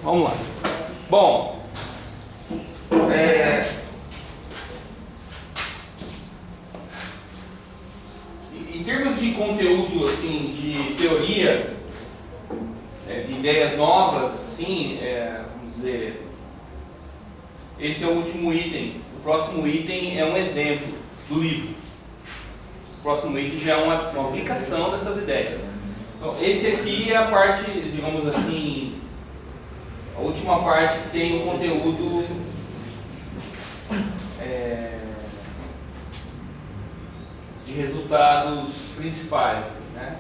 Vamos lá. Bom, em termos de conteúdo, assim, de teoria, de ideias novas, assim, vamos dizer, esse é o último item. O próximo item é um exemplo do livro. O próximo item já é uma aplicação dessas ideias. Então, esse aqui é a parte, digamos assim, a última parte que tem o conteúdo de resultados principais, né?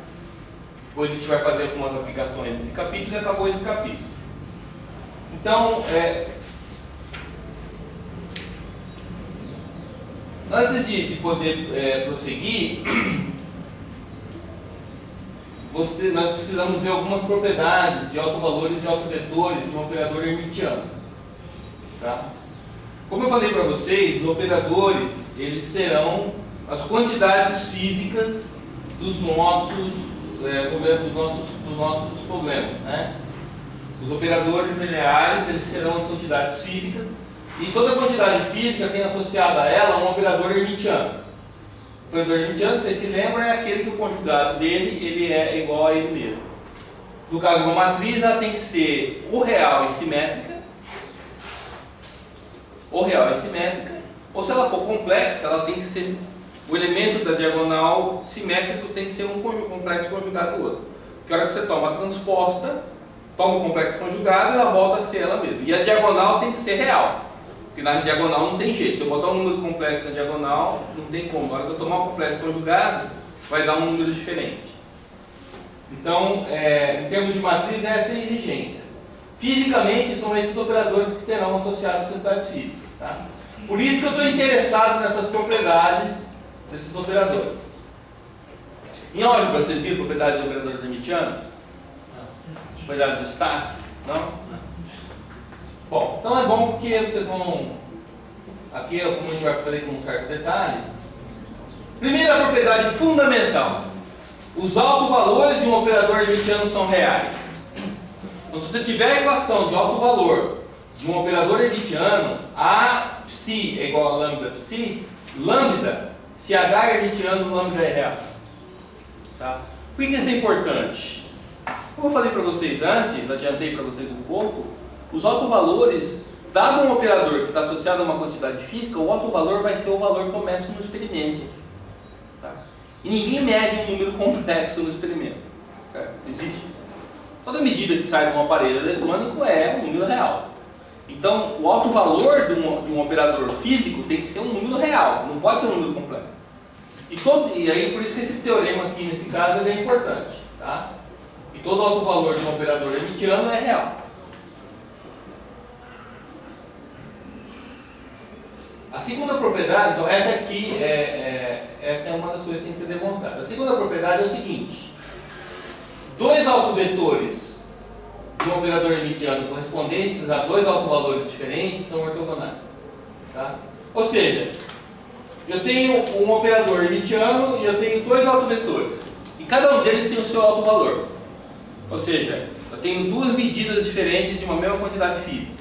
Depois a gente vai fazer algumas aplicações desse capítulo e acabou esse capítulo. Então, antes de poder prosseguir, nós precisamos ver algumas propriedades de autovalores e autovetores de um operador hermitiano. Tá? Como eu falei para vocês, os operadores eles serão as quantidades físicas dos nossos problemas. Né? Os operadores lineares eles serão as quantidades físicas e toda quantidade física tem associada a ela um operador hermitiano. O operador hermitiano, vocês se lembram, é aquele que o conjugado dele ele é igual a ele mesmo. No caso de uma matriz, ela tem que ser ou real e simétrica, ou se ela for complexa, ela tem que ser o elemento da diagonal simétrico tem que ser um complexo conjugado do outro. Porque a hora que você toma a transposta, toma o complexo conjugado, ela volta a ser ela mesma. E a diagonal tem que ser real. Porque na diagonal não tem jeito. Se eu botar um número complexo na diagonal, não tem como. Na hora que eu tomar um complexo conjugado, vai dar um número diferente. Então, em termos de matriz, é essa a exigência. Fisicamente, são esses operadores que terão associados quantidades físicas. Tá? Por isso que eu estou interessado nessas propriedades desses operadores. Em álgebra, vocês viram propriedades de operadores hermitianos? Propriedade do stack? Não? Bom, então é bom porque vocês vão... Aqui, como a gente vai fazer com um certo detalhe. Primeira propriedade fundamental. Os autovalores de um operador hermitiano são reais. Então, se você tiver a equação de autovalor de um operador hermitiano, a psi é igual a lambda psi, lambda, se h é hermitiano, lambda é real. Tá? Por que isso é importante? Como eu falei para vocês antes, adiantei para vocês um pouco, os autovalores, dado um operador que está associado a uma quantidade física, o autovalor vai ser o valor que eu meço no experimento. Tá? E ninguém mede um número complexo no experimento. Certo? Existe. Toda medida que sai de um aparelho eletrônico é um número real. Então, o autovalor de um operador físico tem que ser um número real, não pode ser um número complexo. E aí, por isso que esse teorema aqui, nesse caso, ele é importante. Tá? E todo autovalor de um operador hermitiano é real. A segunda propriedade, então essa aqui essa é uma das coisas que tem que ser demonstrada. A segunda propriedade é o seguinte: dois autovetores de um operador hermitiano correspondentes a dois autovalores diferentes são ortogonais. Tá? Ou seja, eu tenho um operador hermitiano e eu tenho dois autovetores. E cada um deles tem o seu autovalor. Ou seja, eu tenho duas medidas diferentes de uma mesma quantidade física.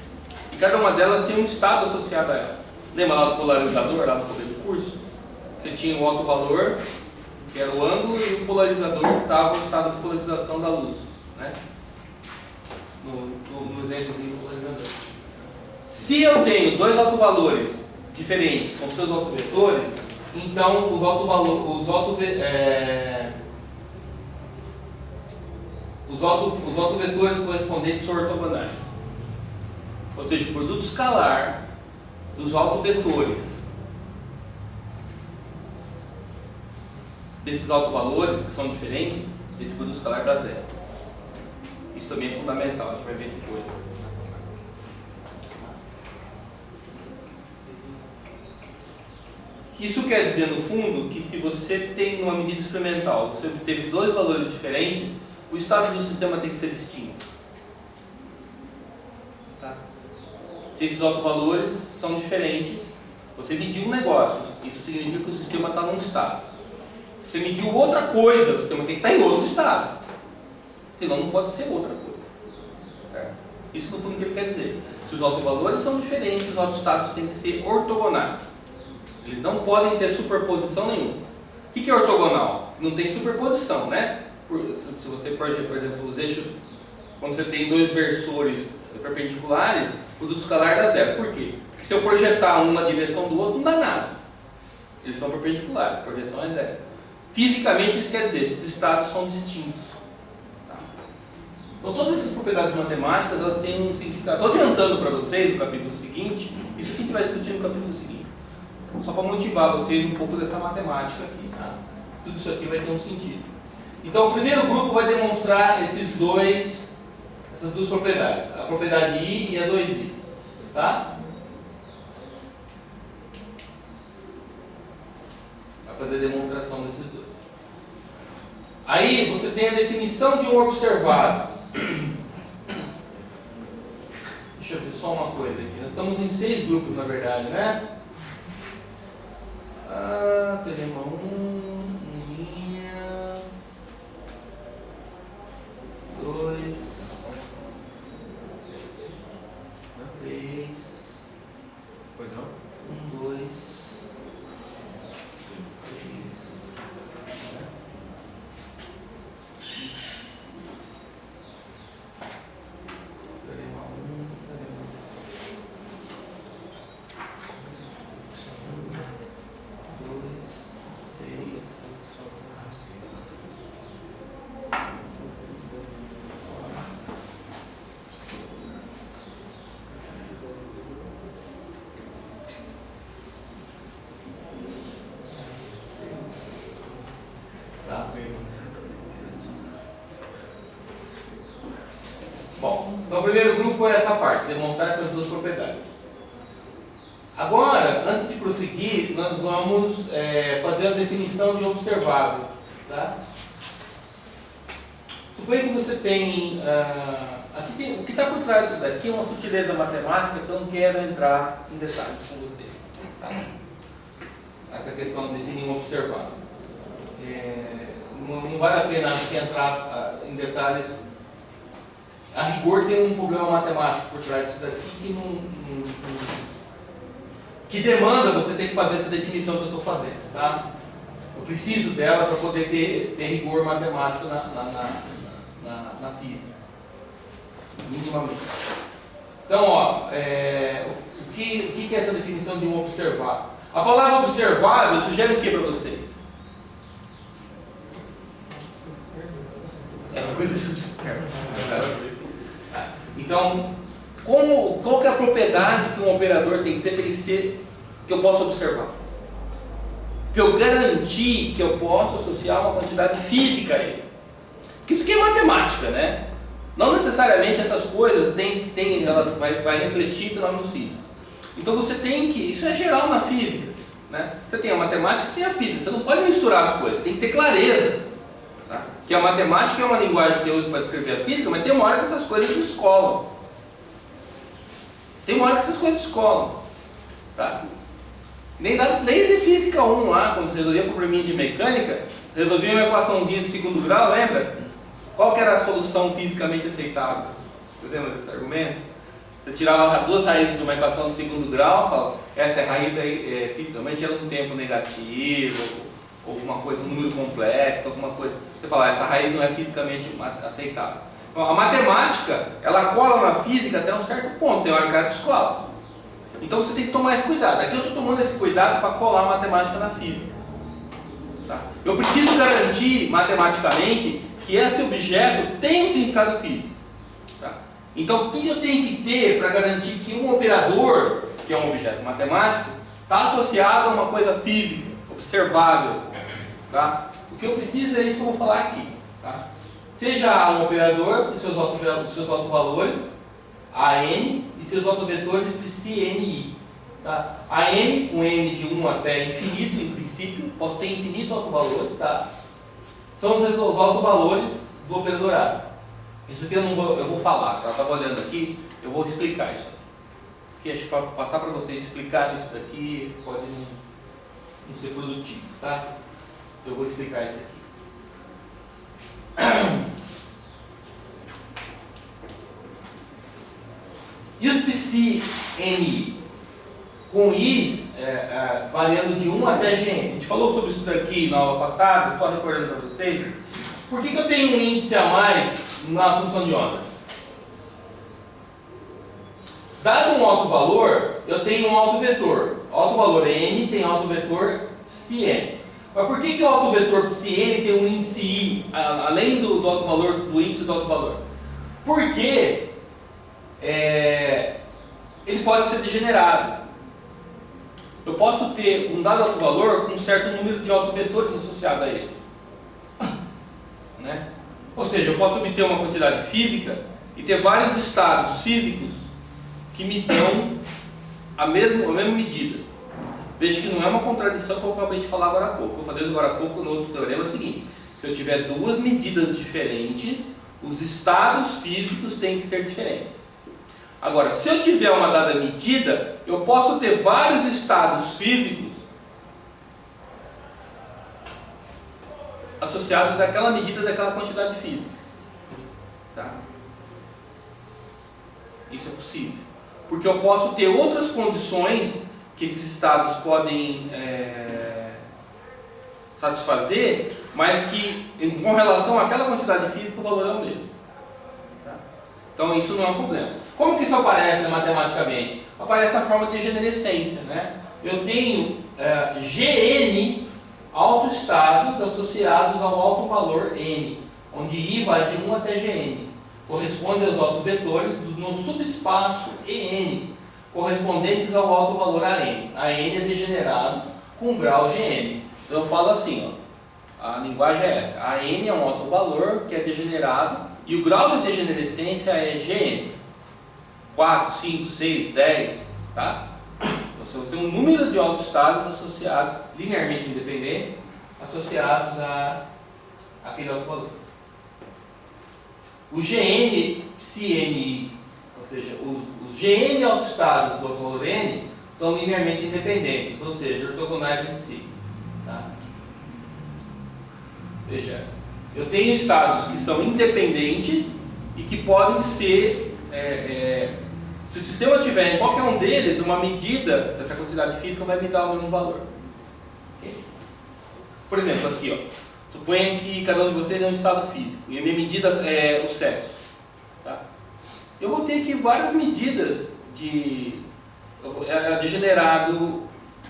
E cada uma delas tem um estado associado a ela. Lembra lá do polarizador, lá no começo do curso? Você tinha o autovalor, que era o ângulo, e o polarizador estava o estado de polarização da luz. Né? No exemplo do polarizador. Se eu tenho dois autovalores diferentes com seus autovetores, então os autovetores correspondentes são ortogonais. Ou seja, o produto escalar dos autovetores desses autovalores que são diferentes, esse produto escalar dá zero. Isso também é fundamental, a gente vai ver depois. Isso quer dizer, no fundo, que se você tem uma medida experimental, você obteve dois valores diferentes, o estado do sistema tem que ser distinto. Tá? Se esses autovalores são diferentes, você mediu um negócio, isso significa que o sistema está num estado. Se você mediu outra coisa, o sistema tem que estar em outro estado. Senão não pode ser outra coisa. Certo? Isso no fundo que ele quer dizer. Se os autovalores são diferentes, os autostatos têm que ser ortogonais. Eles não podem ter superposição nenhuma. O que é ortogonal? Não tem superposição, né? Se você, por exemplo, os eixos, quando você tem dois versores perpendiculares, o produto escalar dá zero. Por quê? Porque se eu projetar um na direção do outro, não dá nada. Eles são perpendiculares, a projeção é zero. Fisicamente, isso quer dizer, esses estados são distintos. Tá? Então, todas essas propriedades matemáticas, elas têm um significado. Estou adiantando para vocês, no capítulo seguinte, isso a gente vai discutir no capítulo seguinte. Só para motivar vocês um pouco dessa matemática aqui. Tá? Tudo isso aqui vai ter um sentido. Então, o primeiro grupo vai demonstrar essas duas propriedades. A propriedade I e a 2I. Tá? Vai fazer a demonstração desses dois. Aí, você tem a definição de um observado. Deixa eu ver só uma coisa aqui. Nós estamos em 6 grupos, na verdade, né? Teorema 1, linha 2, 3, Pois não? 1, 2, 3. Teorema 1, teorema 2, 3. Tá? Bom, então o primeiro grupo é essa parte, demonstrar essas duas propriedades. Agora, antes de prosseguir, nós vamos fazer a definição de observável. Tá? Suponha que você tem, o que está por trás disso daqui é uma sutileza matemática que eu não quero entrar em detalhes com você. Tá? Essa questão de definir um observável. Não vale a pena você entrar em detalhes. A rigor tem um problema matemático por trás disso daqui que demanda você ter que fazer essa definição que eu estou fazendo. Tá? Eu preciso dela para poder ter rigor matemático na física. Minimamente. Então, o que é essa definição de um observável? A palavra observável sugere o que para vocês? É uma coisa subsidiária. Então, qual que é a propriedade que um operador tem que ter para ele ser, que eu possa observar? Que eu garantir que eu posso associar uma quantidade física a ele. Porque isso aqui é matemática, né? Não necessariamente essas coisas ela vai refletir fenômenos físicos. Então você tem que, isso é geral na física, né? Você tem a matemática e tem a física. Você não pode misturar as coisas, tem que ter clareza. Tá? Que a matemática é uma linguagem que você usa para descrever a física, mas tem uma hora que essas coisas se descolam. Tem uma hora que essas coisas descolam. Tá? Nem de física 1 lá, quando você resolvia o probleminha de mecânica, resolvia uma equaçãozinha de segundo grau, lembra? Qual que era a solução fisicamente aceitável? Você lembra desse argumento? Você tirava duas raízes de uma equação de segundo grau, fala, essa raiz aí, fisicamente ela tem um tempo negativo, ou alguma coisa, um número complexo, alguma coisa. Você fala, essa raiz não é fisicamente aceitável. Então, a matemática, ela cola na física até um certo ponto, tem hora que ela descola. Então você tem que tomar esse cuidado. Aqui eu estou tomando esse cuidado para colar a matemática na física. Tá? Eu preciso garantir matematicamente que esse objeto tem um significado físico. Tá? Então o que eu tenho que ter para garantir que um operador, que é um objeto matemático, está associado a uma coisa física, observável. Tá? O que eu preciso é isso que eu vou falar aqui. Tá? Seja um operador e seus autovalores, AN, e seus autovetores PCNI. Tá? AN, com N de 1 até infinito, em princípio, posso ter infinito autovalores, tá? São os autovalores do operador A. Isso aqui eu vou falar, tá? Eu estava olhando aqui, eu vou explicar isso. Porque acho que para passar para vocês explicar isso daqui pode não ser produtivo, tá? Eu vou explicar isso aqui. E os psi-NI? Com I variando de 1 até Gn. A gente falou sobre isso daqui na aula passada, estou recordando para vocês. Por que eu tenho um índice a mais na função de onda? Dado um alto valor, eu tenho um alto vetor. Alto valor N tem alto vetor psi-N. Mas por que o alto vetor psi-N tem um índice I, além do alto valor, do índice do alto valor? Porque ele pode ser degenerado. Eu posso ter um dado alto valor com um certo número de autovetores associado a ele. Né? Ou seja, eu posso obter uma quantidade física e ter vários estados físicos que me dão a mesma medida. Veja que não é uma contradição que eu acabei de falar agora há pouco. Eu vou fazer agora há pouco no outro teorema é o seguinte: se eu tiver duas medidas diferentes, os estados físicos têm que ser diferentes. Agora, se eu tiver uma dada medida, eu posso ter vários estados físicos associados àquela medida daquela quantidade física. Tá? Isso é possível. Porque eu posso ter outras condições que esses estados podem satisfazer, mas que, com relação àquela quantidade física, o valor é o mesmo. Tá? Então, isso não é um problema. Como que isso aparece matematicamente? Aparece na forma de degenerescência. Né? Eu tenho Gn autoestados associados ao alto valor N, onde I vai de 1 até Gn. Corresponde aos autovetores no subespaço En, correspondentes ao alto valor AN. AN é degenerado com grau Gn. Então eu falo assim, ó, a linguagem é essa. AN é um alto valor que é degenerado e o grau de degenerescência é Gn. 4, 5, 6, 10, tá? Então você tem um número de autoestados associados, linearmente independentes, associados a aquele alto valor. O Gn psi-Ni, ou seja, os Gn autoestados do alto valor N são linearmente independentes, ou seja, ortogonais entre si. Tá? Veja, eu tenho estados que são independentes e que podem ser, se o sistema tiver em qualquer um deles, uma medida dessa quantidade física vai me dar o mesmo valor. Okay? Por exemplo, aqui, ó. Suponha que cada um de vocês é um estado físico e a minha medida é o sexo. Tá? Eu vou ter aqui várias medidas de degenerado.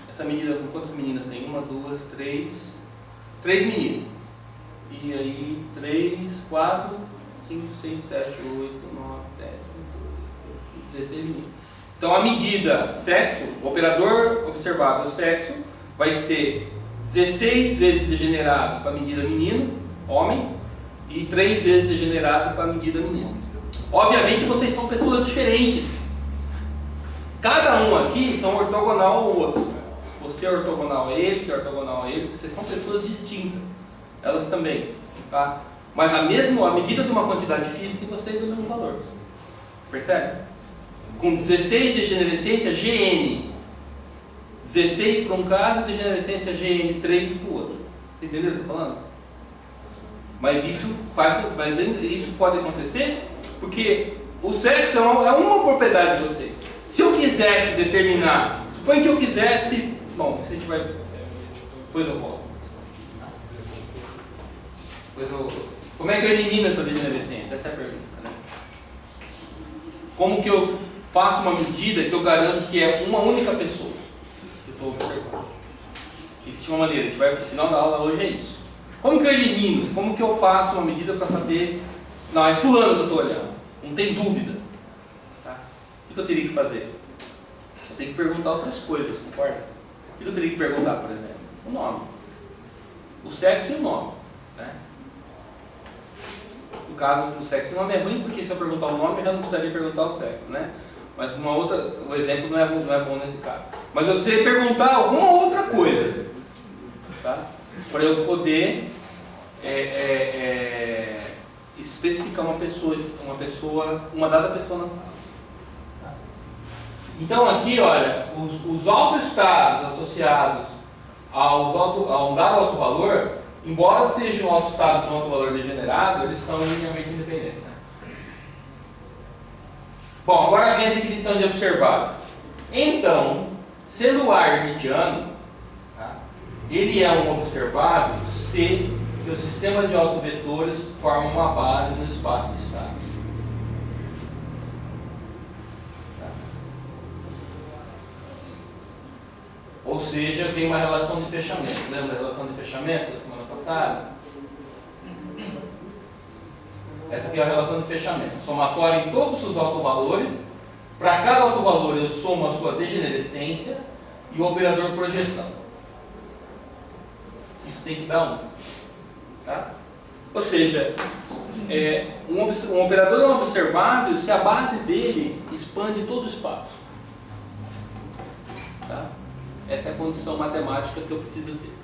Essa medida, com quantas meninas tem? 1, 2, 3. 3 meninas. E aí 3, 4, 5, 6, 7, 8, 9, 10, 11, 16 meninas. Então a medida sexo, o operador observável sexo, vai ser 16 vezes degenerado para a medida menino, homem, e 3 vezes degenerado para a medida menino. Obviamente vocês são pessoas diferentes. Cada um aqui são ortogonal ao outro. Você é ortogonal a ele, que é ortogonal a ele, vocês são pessoas distintas. Elas também. Tá? Mas a medida de uma quantidade física em vocês é o mesmo valor. Percebe? Com 16 degenerescência Gn. 16 para um caso, degenerescência Gn3 para o outro. Entendeu o que eu estou falando? Mas isso pode acontecer porque o sexo é uma propriedade de vocês. Se eu quisesse determinar, suponha que eu quisesse, bom, se a gente vai, depois eu volto. Como é que eu elimino essa degenerescência? Essa é a pergunta. Né? Como que eu faço uma medida que eu garanto que é uma única pessoa? Existe uma maneira, a gente vai para o final da aula hoje, é isso. Como que eu elimino? Como que eu faço uma medida para saber, não, é fulano que eu estou olhando, não tem dúvida. Tá? O que eu teria que fazer? Eu tenho que perguntar outras coisas, concorda? O que eu teria que perguntar, por exemplo? O nome, o sexo e o nome. Né? No caso do sexo, o nome é ruim porque se eu perguntar o nome eu já não precisaria perguntar o sexo, né? Mas o exemplo não é bom nesse caso. Mas eu precisaria perguntar alguma outra coisa, tá? Para eu poder especificar uma dada pessoa na fase. Tá? Então aqui, olha, os autoestados associados a um dado alto valor, embora sejam autoestados com alto valor degenerado, eles são linearmente independentes. Né? Bom, agora vem a definição de observável. Então, sendo o ar hermitiano, tá? Ele é um observável se que o sistema de autovetores forma uma base no espaço de estado. Tá? Ou seja, tem uma relação de fechamento. Lembra da relação de fechamento da semana passada? Essa aqui é a relação de fechamento. Somatório em todos os autovalores. Para cada autovalor eu somo a sua degenerescência e o operador projeção. Isso tem que dar 1. Tá? Ou seja, um operador é um observável se a base dele expande todo o espaço. Tá? Essa é a condição matemática que eu preciso ter.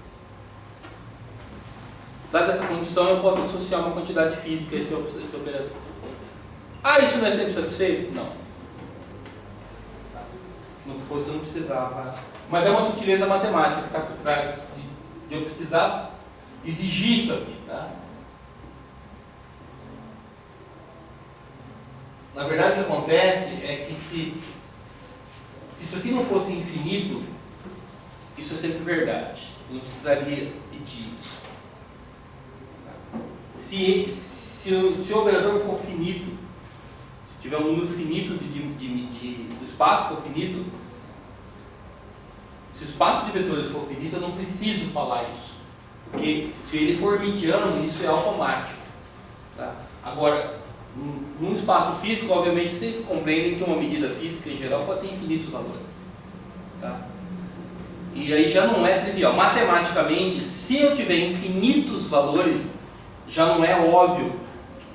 Dada essa condição, eu posso associar uma quantidade física a esse operador. Ah, isso não é sempre satisfeito? Não. No que fosse, eu não precisava. Mas é uma sutileza matemática que está por trás de eu precisar exigir isso aqui. Tá? Na verdade, o que acontece é que se isso aqui não fosse infinito, isso é sempre verdade. Eu não precisaria pedir isso. Se o operador for finito, se tiver um número finito do espaço for finito, se o espaço de vetores for finito, eu não preciso falar isso. Porque se ele for hermitiano, isso é automático. Tá? Agora, num espaço físico, obviamente, vocês compreendem que uma medida física em geral pode ter infinitos valores. Tá? E aí já não é trivial. Matematicamente, se eu tiver infinitos valores, já não é óbvio,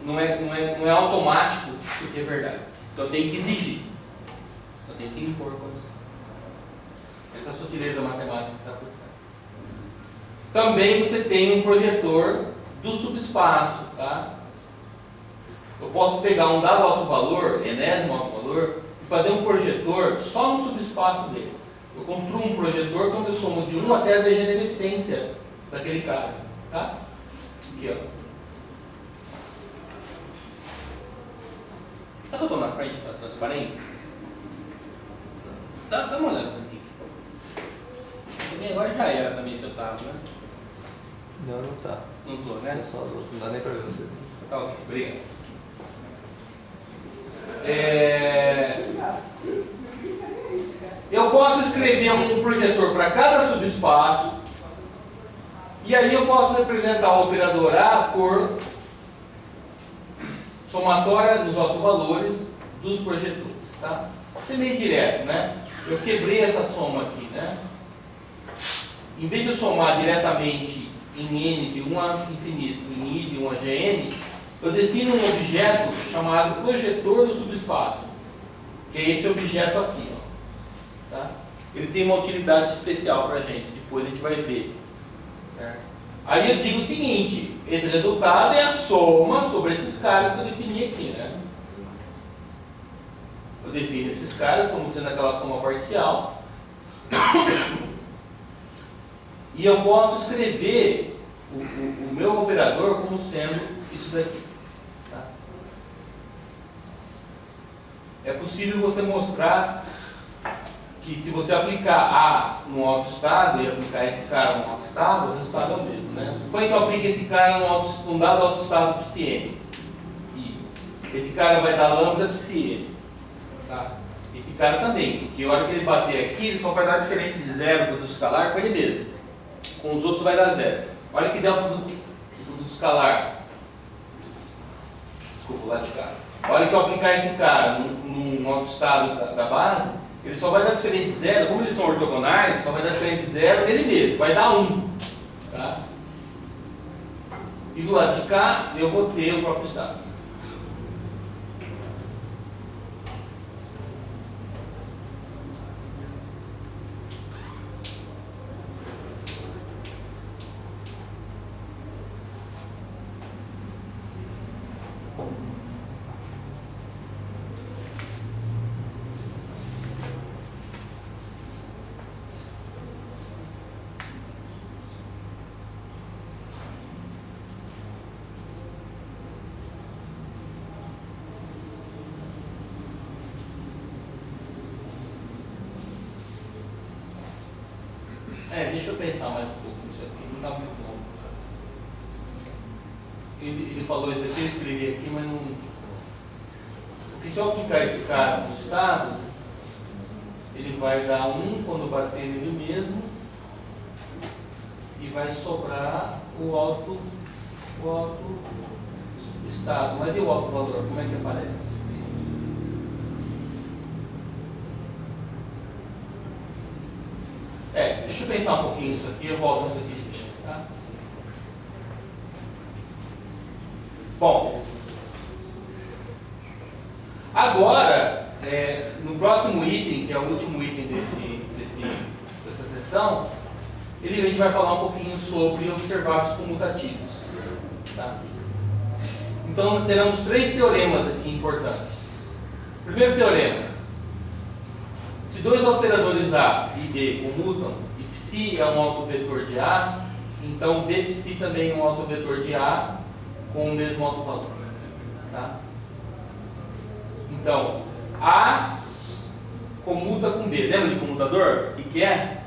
não é automático porque é verdade. Então eu tenho que exigir. Eu tenho que impor coisas. Essa é a sutileza matemática que está por trás. Também você tem um projetor do subespaço. Tá? Eu posso pegar um dado autovalor, enésimo autovalor, e fazer um projetor só no subespaço dele. Eu construo um projetor quando eu somo de 1 até a degenerescência daquele cara. Tá? Aqui, ó. Será que eu estou na frente da transparente? Dá uma olhada aqui. Também agora já era também se eu estava, né? Não, não tá. Não estou, né? Tá só as luzes, não dá nem pra ver você. Tá ok, obrigado. Eu posso escrever um projetor para cada subespaço e aí eu posso representar o operador A por somatória dos autovalores dos projetores. Tá? Isso é meio direto, né? Eu quebrei essa soma aqui, né? Em vez de eu somar diretamente em N de 1 a infinito, em I de 1 a Gn, eu defino um objeto chamado projetor do subespaço, que é esse objeto aqui. Ó. Tá? Ele tem uma utilidade especial para a gente, depois a gente vai ver. Certo? Aí eu digo o seguinte, esse resultado é a soma sobre esses caras que eu defini aqui. Né? Eu defino esses caras como sendo aquela soma parcial. E eu posso escrever o meu operador como sendo isso daqui. Tá? É possível você mostrar que se você aplicar A no autoestado e aplicar esse cara no autoestado, o resultado é o mesmo. Né? Depois que eu aplico esse cara num dado autoestado psi e esse cara vai dar lambda psi. Tá? Esse cara também, porque a hora que ele bater aqui, ele só vai dar diferença de zero do escalar com ele mesmo. Com os outros vai dar zero. A hora que der o do escalar, desculpa, lá de cá. A hora que eu aplicar esse cara num autoestado da base, ele só vai dar diferente de zero, como eles são ortogonais, só vai dar diferente de zero nele mesmo, vai dar 1. Tá? E do lado de cá, eu vou ter o próprio estado. Deixa eu pensar mais um pouco nisso aqui, não está muito longo. Ele falou isso aqui, eu escrevi aqui, mas não. Porque se eu aplicar esse cara no estado, ele vai dar 1 quando bater nele mesmo e vai sobrar o alto estado. Mas e o alto valor? Como é que aparece? Deixa eu pensar um pouquinho nisso aqui, eu volto nisso aqui, tá? Bom, agora, no próximo item, que é o último item dessa sessão, a gente vai falar um pouquinho sobre observáveis comutativos. Tá? Então, teremos 3 teoremas aqui importantes. Primeiro teorema: se 2 operadores A e B comutam e psi é um autovetor de A, então Bpsi também é um autovetor de A com o mesmo autovalor. Tá? Então, A comuta com B. Lembra de comutador? O que é?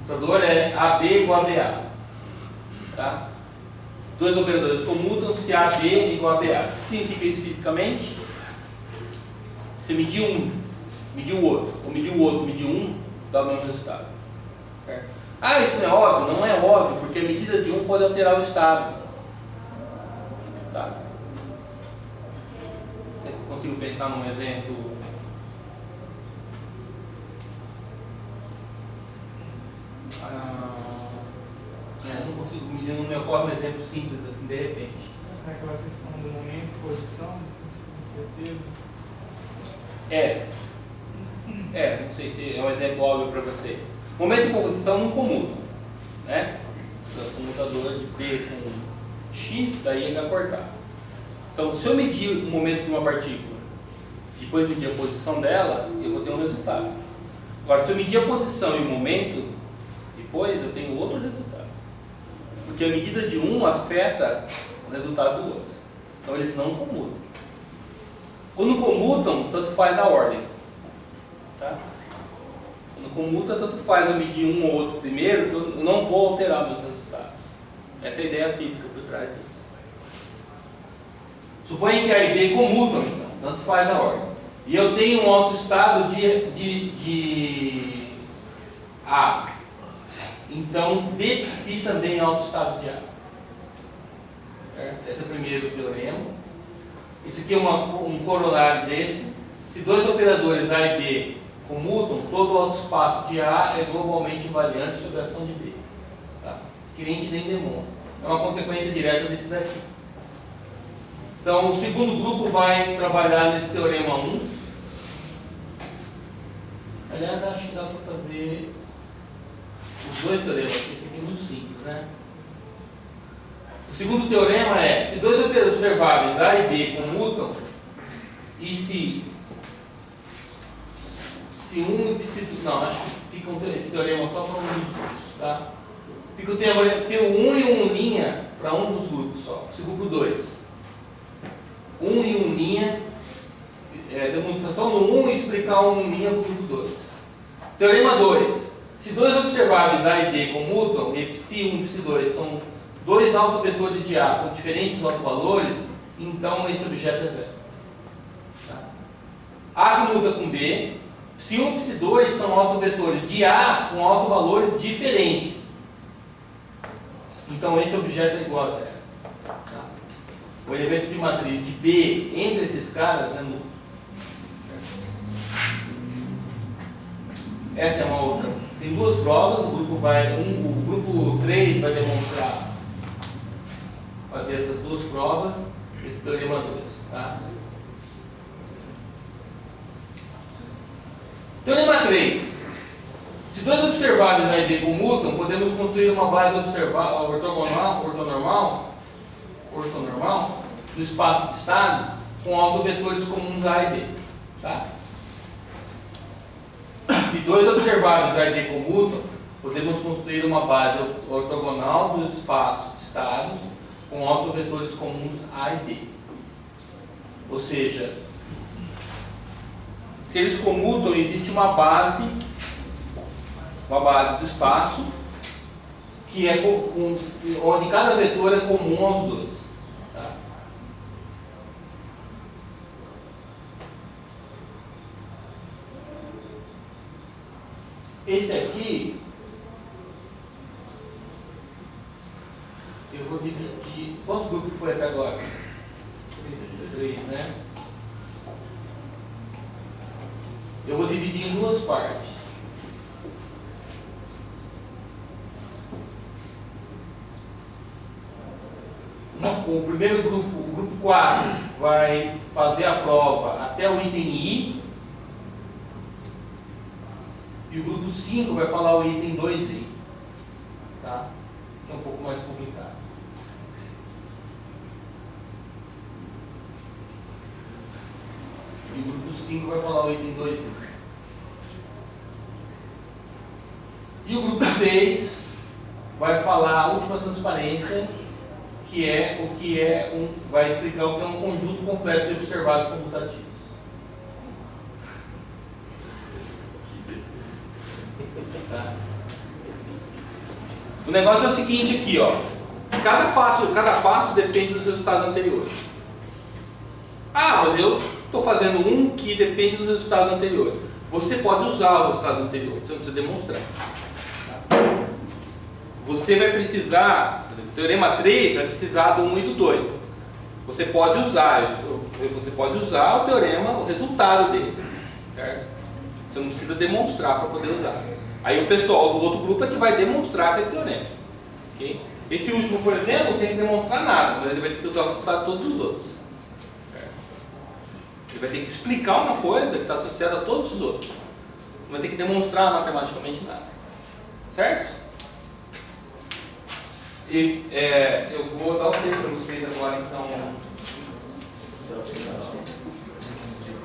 O comutador é AB igual a BA. Tá? 2 operadores comutam se AB é igual a BA. O que significa isso fisicamente? Você medir um, medir o outro, ou medir o outro, medir um, dá o mesmo resultado. Certo? Isso não é óbvio? Não é óbvio, porque a medida de um pode alterar o estado. Tá? Eu consigo pensar num exemplo. Não consigo, não me ocorre um exemplo simples assim, de repente. É aquela questão do momento, posição, com certeza. Não sei se é um exemplo óbvio para você. Momento e posição não comutam, né? O comutador de B com X, daí ele vai cortar. Então, se eu medir o momento de uma partícula, depois medir a posição dela, eu vou ter um resultado. Agora, se eu medir a posição e o momento, depois eu tenho outro resultado. Porque a medida de um afeta o resultado do outro. Então, eles não comutam. Quando comutam, tanto faz a ordem. Tá? Quando comuta, tanto faz eu medir um ou outro primeiro, que eu não vou alterar o meu resultado. Essa é a ideia física por trás disso. Suponha que A e B comutam, então, tanto faz a ordem. E eu tenho um autoestado de A. Então, Bpsi também é autoestado de A. Certo? Esse é o primeiro teorema. Isso aqui é um corolário desse. Se 2 operadores A e B comutam, todo o autoespaço de A é globalmente invariante sobre a ação de B. Tá? Que a gente nem demonstra. É uma consequência direta desse daqui. Então, o segundo grupo vai trabalhar nesse teorema 1. Aliás, acho que dá para fazer os 2 teoremas, porque esse aqui é muito simples, né? O segundo teorema é: se 2 observáveis A e B comutam, e se um e psi. Não, acho que fica esse teorema só para um dos, tá? Fica o teorema: se o 1 e 1' para um dos grupos só, esse grupo 2. 1 e 1', demonstração no 1 e explicar 1' para o grupo 2. Teorema 2: se 2 observáveis A e B comutam, e psi1 e psi2 são 2 autovetores de A com diferentes autovalores, então esse objeto é zero. Tá? A comuta com B, psi1 e psi2 são autovetores de A com autovalores diferentes. Então esse objeto é igual a zero. Tá? O elemento de matriz de B entre esses caras é nulo. Essa é uma outra. Tem 2 provas, o grupo 3 vai demonstrar, fazer essas 2 provas, esse teorema 2. Tá? Teorema 3. Se 2 observáveis A e B comutam, podemos construir uma base ortonormal no espaço de estado com autovetores comuns A e B. Tá? Se 2 observáveis A e B comutam, podemos construir uma base ortogonal dos espaços de estados com autovetores comuns A e B. Ou seja, se eles comutam, existe uma base do espaço que é onde cada vetor é comum aos dois. Tá? Esse aqui eu vou dividir. Quantos grupos foi até agora? 3, né? Eu vou dividir em duas partes. O primeiro grupo, o grupo 4, vai fazer a prova até o item I. E o grupo 5 vai falar o item 2I. Tá? Que é um pouco mais complicado. E o grupo 5 vai falar o item 2I. E o grupo 6 vai falar a última transparência, que é o que é vai explicar o que é um conjunto completo de observados comutativos. Tá? O negócio é o seguinte aqui, ó. Cada passo depende dos resultados anteriores. Ah, mas eu estou fazendo um que depende dos resultados anteriores. Você pode usar o resultado anterior, você não precisa demonstrar. Você vai precisar, o teorema 3 vai precisar do 1 e do 2. Você pode usar o teorema, o resultado dele. Certo? Você não precisa demonstrar para poder usar. Aí o pessoal do outro grupo é que vai demonstrar aquele teorema. Okay? Esse último, por exemplo, não tem que demonstrar nada, mas ele vai ter que usar o resultado de todos os outros. Certo? Ele vai ter que explicar uma coisa que está associada a todos os outros. Não vai ter que demonstrar matematicamente nada. Certo? E eu vou dar o tempo para vocês agora, então.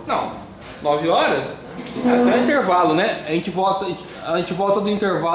Não, 9 horas? Até o intervalo, né? A gente volta do intervalo.